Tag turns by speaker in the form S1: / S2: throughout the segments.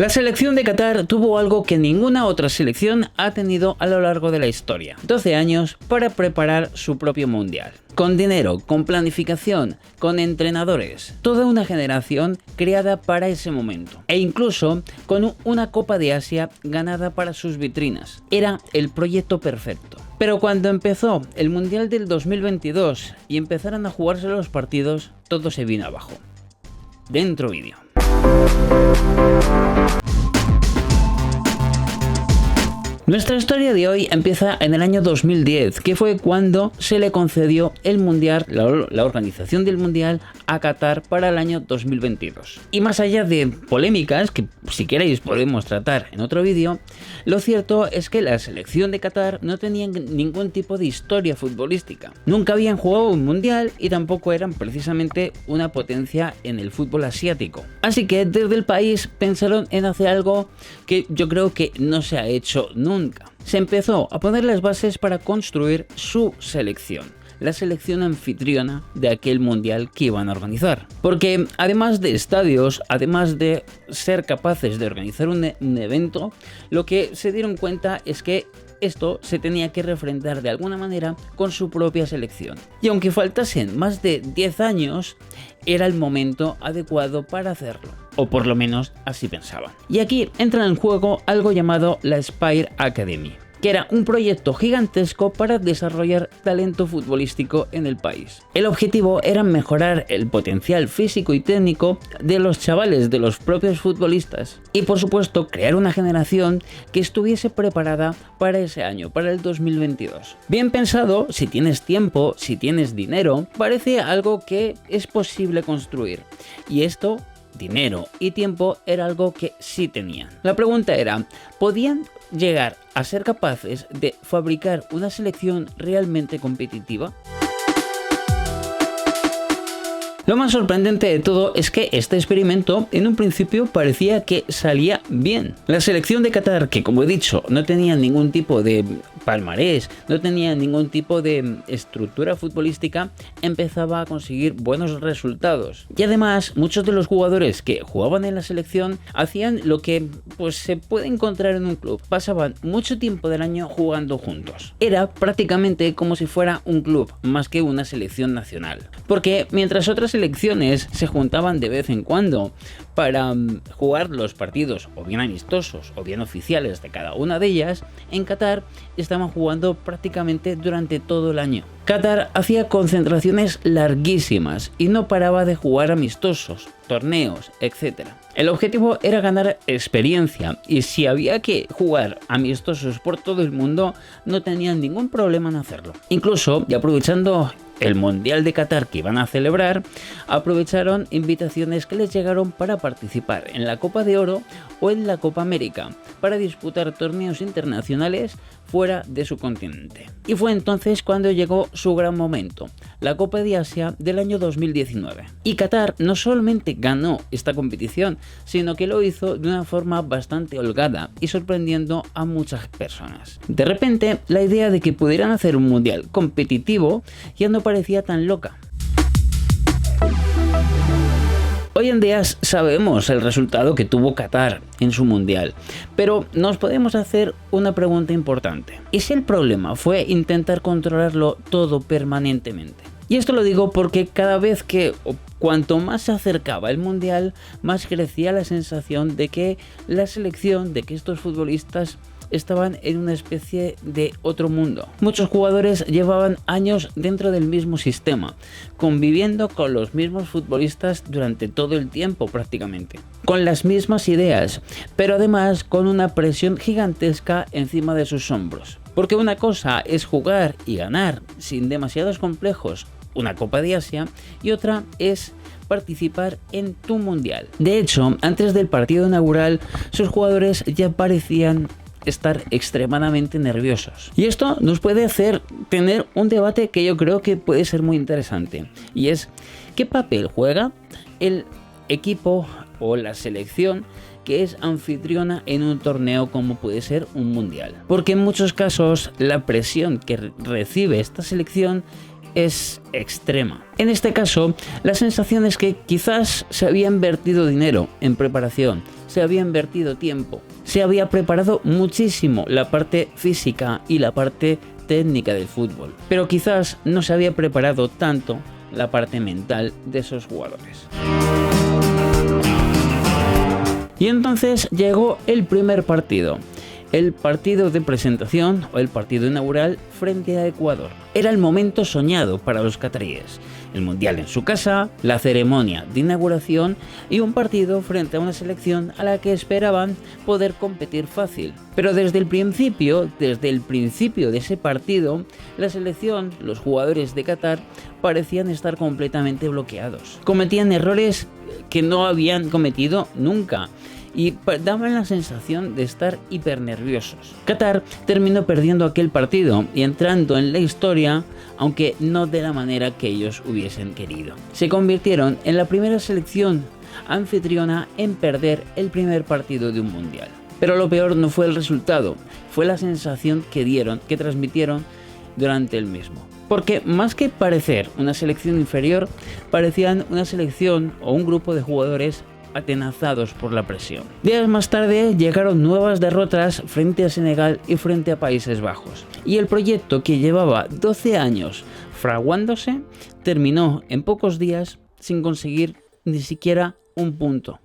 S1: La selección de Qatar tuvo algo que ninguna otra selección ha tenido a lo largo de la historia: 12 años para preparar su propio mundial. Con dinero, con planificación, con entrenadores, toda una generación creada para ese momento. E incluso con una Copa de Asia ganada para sus vitrinas. Era el proyecto perfecto. Pero cuando empezó el Mundial del 2022 y empezaron a jugarse los partidos, todo se vino abajo. Dentro vídeo. Nuestra historia de hoy empieza en el año 2010, que fue cuando se le concedió el Mundial, la organización del Mundial a Qatar para el año 2022. Y más allá de polémicas, que si queréis podemos tratar en otro vídeo, lo cierto es que la selección de Qatar no tenía ningún tipo de historia futbolística. Nunca habían jugado un Mundial y tampoco eran precisamente una potencia en el fútbol asiático. Así que desde el país pensaron en hacer algo que yo creo que no se ha hecho nunca. Se empezó a poner las bases para construir su selección, la selección anfitriona de aquel mundial que iban a organizar. Porque además de estadios, además de ser capaces de organizar un evento, lo que se dieron cuenta es que esto se tenía que refrendar de alguna manera con su propia selección. Y aunque faltasen más de 10 años, era el momento adecuado para hacerlo. O por lo menos así pensaban. Y aquí entra en juego algo llamado la Spire Academy, que era un proyecto gigantesco para desarrollar talento futbolístico en el país. El objetivo era mejorar el potencial físico y técnico de los chavales, de los propios futbolistas. Y por supuesto crear una generación que estuviese preparada para ese año, para el 2022. Bien pensado, si tienes tiempo, si tienes dinero, parece algo que es posible construir. Y esto, dinero y tiempo, era algo que sí tenían. La pregunta era, ¿podían llegar a ser capaces de fabricar una selección realmente competitiva? Lo más sorprendente de todo es que este experimento en un principio parecía que salía bien. La selección de Qatar, que como he dicho no tenía ningún tipo de palmarés, no tenía ningún tipo de estructura futbolística, empezaba a conseguir buenos resultados. Y además muchos de los jugadores que jugaban en la selección hacían lo que pues se puede encontrar en un club: pasaban mucho tiempo del año jugando juntos. Era prácticamente como si fuera un club más que una selección nacional, porque mientras otras selecciones se juntaban de vez en cuando para jugar los partidos o bien amistosos o bien oficiales de cada una de ellas, en Qatar estaban jugando prácticamente durante todo el año. Qatar hacía concentraciones larguísimas y no paraba de jugar amistosos, torneos, etc. El objetivo era ganar experiencia, y si había que jugar amistosos por todo el mundo, no tenían ningún problema en hacerlo. Incluso, y aprovechando el Mundial de Qatar que iban a celebrar, aprovecharon invitaciones que les llegaron para participar en la Copa de Oro o en la Copa América, para disputar torneos internacionales fuera de su continente. Y fue entonces cuando llegó su gran momento, la Copa de Asia del año 2019. Y Qatar no solamente ganó esta competición, sino que lo hizo de una forma bastante holgada y sorprendiendo a muchas personas. De repente, la idea de que pudieran hacer un mundial competitivo ya no parecía tan loca. Hoy en día sabemos el resultado que tuvo Qatar en su mundial, pero nos podemos hacer una pregunta importante: ¿y si el problema fue intentar controlarlo todo permanentemente? Y esto lo digo porque cada vez que, cuanto más se acercaba el mundial, más crecía la sensación de que la selección, de que estos futbolistas estaban en una especie de otro mundo. Muchos jugadores llevaban años dentro del mismo sistema, conviviendo con los mismos futbolistas durante todo el tiempo prácticamente, con las mismas ideas, pero además con una presión gigantesca encima de sus hombros. Porque una cosa es jugar y ganar sin demasiados complejos una Copa de Asia, y otra es participar en tu mundial. De hecho, antes del partido inaugural, sus jugadores ya parecían estar extremadamente nerviosos. Y esto nos puede hacer tener un debate que yo creo que puede ser muy interesante, y es: ¿qué papel juega el equipo o la selección que es anfitriona en un torneo como puede ser un mundial? Porque en muchos casos la presión que recibe esta selección es extrema. En este caso, la sensación es que quizás se había invertido dinero en preparación, se había invertido tiempo, se había preparado muchísimo la parte física y la parte técnica del fútbol, pero quizás no se había preparado tanto la parte mental de esos jugadores. Y entonces llegó el primer partido. El partido de presentación o el partido inaugural frente a Ecuador. Era el momento soñado para los cataríes. El mundial en su casa, la ceremonia de inauguración y un partido frente a una selección a la que esperaban poder competir fácil. Pero desde el principio de ese partido, la selección, los jugadores de Qatar, parecían estar completamente bloqueados. Cometían errores que no habían cometido nunca y daban la sensación de estar hiper nerviosos. Qatar terminó perdiendo aquel partido y entrando en la historia, aunque no de la manera que ellos hubiesen querido. Se convirtieron en la primera selección anfitriona en perder el primer partido de un mundial. Pero lo peor no fue el resultado, fue la sensación que transmitieron durante el mismo. Porque más que parecer una selección inferior, parecían una selección o un grupo de jugadores atenazados por la presión. Días más tarde llegaron nuevas derrotas frente a Senegal y frente a Países Bajos. Y el proyecto que llevaba 12 años fraguándose terminó en pocos días sin conseguir ni siquiera un punto.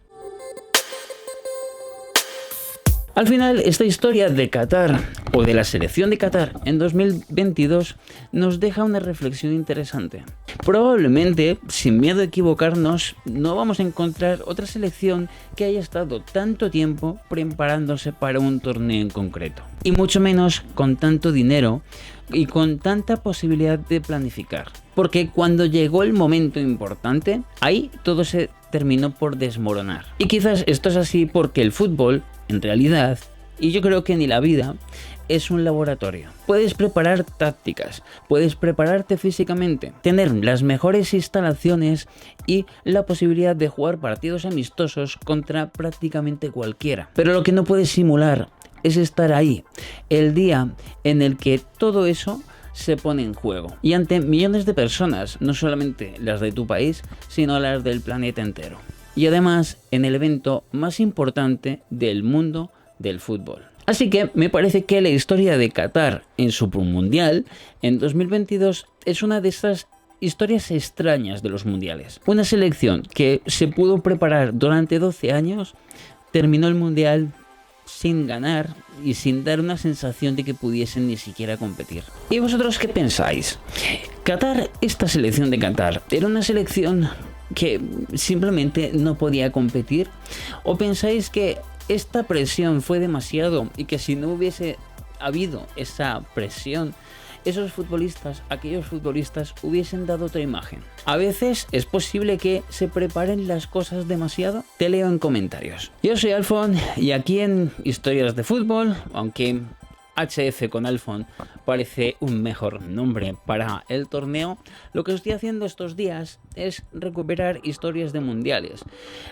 S1: Al final, esta historia de Qatar o de la selección de Qatar en 2022 nos deja una reflexión interesante. Probablemente, sin miedo a equivocarnos, no vamos a encontrar otra selección que haya estado tanto tiempo preparándose para un torneo en concreto. Y mucho menos con tanto dinero y con tanta posibilidad de planificar. Porque cuando llegó el momento importante, ahí todo se terminó por desmoronar. Y quizás esto es así porque el fútbol, en realidad, y yo creo que ni la vida, es un laboratorio. Puedes preparar tácticas, puedes prepararte físicamente, tener las mejores instalaciones y la posibilidad de jugar partidos amistosos contra prácticamente cualquiera. Pero lo que no puedes simular es estar ahí, el día en el que todo eso se pone en juego. Y ante millones de personas, no solamente las de tu país, sino las del planeta entero. Y además en el evento más importante del mundo del fútbol. Así que me parece que la historia de Qatar en su mundial en 2022 es una de esas historias extrañas de los mundiales. Una selección que se pudo preparar durante 12 años, terminó el mundial sin ganar y sin dar una sensación de que pudiesen ni siquiera competir. ¿Y vosotros qué pensáis? Qatar, esta selección de Qatar, ¿era una selección que simplemente no podía competir? ¿O pensáis que esta presión fue demasiado y que si no hubiese habido esa presión, aquellos futbolistas hubiesen dado otra imagen? A veces es posible que se preparen las cosas demasiado. Te leo en comentarios. Yo soy Alfon y aquí en Historias de Fútbol, aunque HF con Alfon parece un mejor nombre para el torneo, lo que estoy haciendo estos días es recuperar historias de mundiales.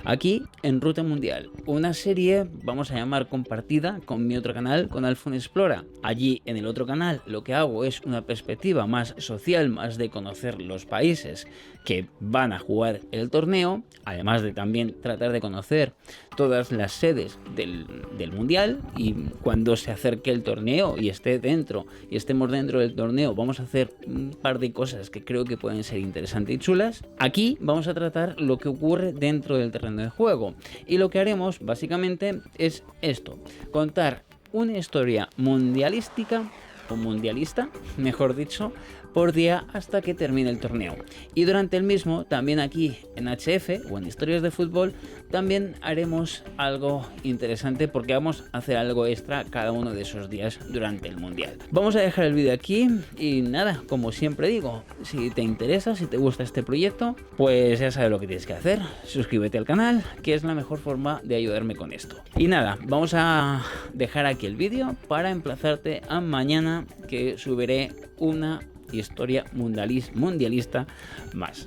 S1: Aquí en Ruta Mundial, una serie, vamos a llamar compartida con mi otro canal, con Alfon Explora. Allí en el otro canal lo que hago es una perspectiva más social, más de conocer los países que van a jugar el torneo, además de también tratar de conocer todas las sedes del mundial, y cuando se acerque el torneo y estemos dentro del torneo, vamos a hacer un par de cosas que creo que pueden ser interesantes y chulas. Aquí vamos a tratar lo que ocurre dentro del terreno de juego, y lo que haremos básicamente es esto: contar una historia mundialística o mundialista, mejor dicho, por día hasta que termine el torneo. Y durante el mismo, también aquí en HF o en Historias de Fútbol, también haremos algo interesante porque vamos a hacer algo extra cada uno de esos días durante el Mundial. Vamos a dejar el vídeo aquí y nada, como siempre digo, si te interesa, si te gusta este proyecto, pues ya sabes lo que tienes que hacer. Suscríbete al canal, que es la mejor forma de ayudarme con esto. Y nada, vamos a dejar aquí el vídeo para emplazarte a mañana, que subiré una historia mundialista más.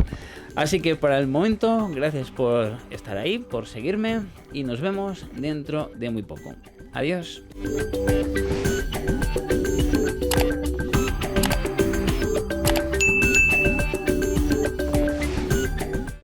S1: Así que para el momento, gracias por estar ahí, por seguirme, y nos vemos dentro de muy poco. Adiós.